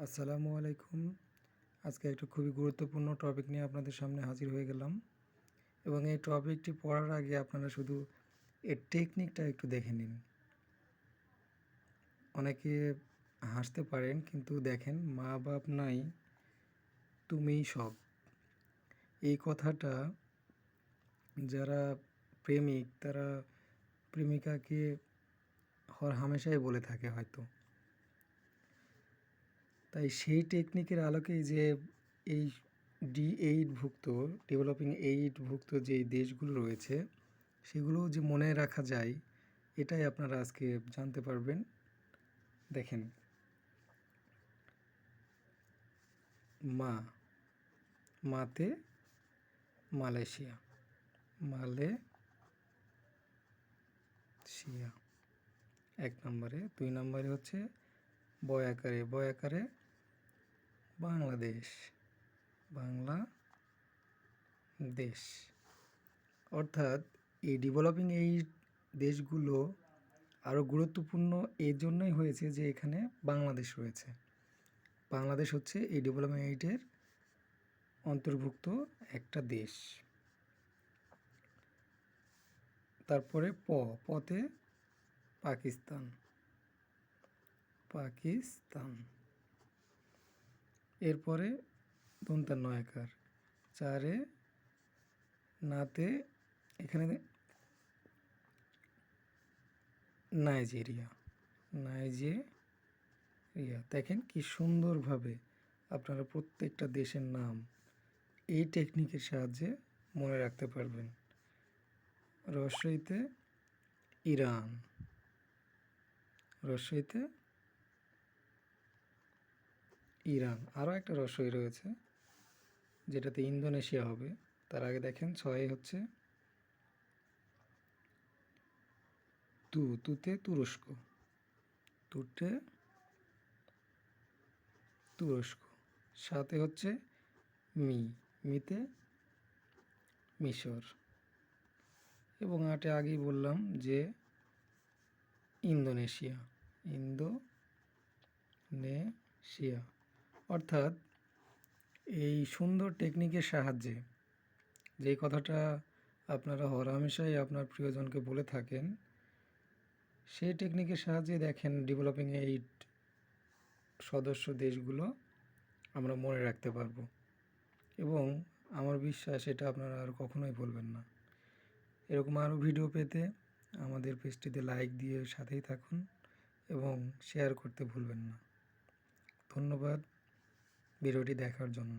আসসালামু আলাইকুম। আজকে একটা খুবই গুরুত্বপূর্ণ টপিক নিয়ে আপনাদের সামনে হাজির হয়ে গেলাম এবং এই টপিকটি পড়ার আগে আপনারা শুধু এর টেকনিকটা একটু দেখে নিন। অনেকে হাসতে পারেন, কিন্তু দেখেন, মা বাপ নাই তুমিই সব, এই কথাটা যারা প্রেমিক তারা প্রেমিকাকে হামেশাই বলে থাকে হয়তো। তাই সেই টেকনিকের আলোকেই যে এই D8 ভুক্ত ডেভেলপিং 8 ভুক্ত যে দেশগুলো রয়েছে সেগুলো যে মনে রাখা যায়, এটাই আপনারা আজকে জানতে পারবেন। দেখেন, মাতে মালয়েশিয়া, মালয়েশিয়া 1 নম্বরে। 2 নম্বরে হচ্ছে বয়াকারে বাংলাদেশ। অর্থাৎ এই ডেভেলপিং এই দেশগুলো আরও গুরুত্বপূর্ণ এর জন্যই হয়েছে যে এখানে বাংলাদেশ রয়েছে। বাংলাদেশ হচ্ছে এই ডেভেলপিং এইটের অন্তর্ভুক্ত একটা দেশ। তারপরে পতে পাকিস্তান। এরপরে দন্তা নয়াকার। 4 নাতে এখানে নাইজেরিয়া। দেখেন কি সুন্দরভাবে আপনারা প্রত্যেকটা দেশের নাম এই টেকনিকের সাহায্যে মনে রাখতে পারবেন। রস্বইতে ইরান, আরও একটা রস্বই রয়েছে যেটাতে ইন্দোনেশিয়া হবে। তার আগে দেখেন 6 হচ্ছে তুতে তুরস্ক, 7 হচ্ছে মিতে মিশর, এবং 8 আগেই বললাম যে ইন্দোনেশিয়া। অর্থাৎ এই সুন্দর টেকনিকের সাহায্যে যেই কথাটা আপনারা হরহামেশাই আপনার প্রিয়জনকে বলে থাকেন, সেই টেকনিকের সাহায্যে দেখেন ডেভেলপিং 8 সদস্য দেশগুলো আমরা মনে রাখতে পারবো, এবং আমার বিশ্বাস এটা আপনারা আর কখনোই ভুলবেন না। এরকম আরও ভিডিও পেতে আমাদের পেজটিতে লাইক দিয়ে সাথেই থাকুন এবং শেয়ার করতে ভুলবেন না। ধন্যবাদ ভিডিওটি দেখার জন্য।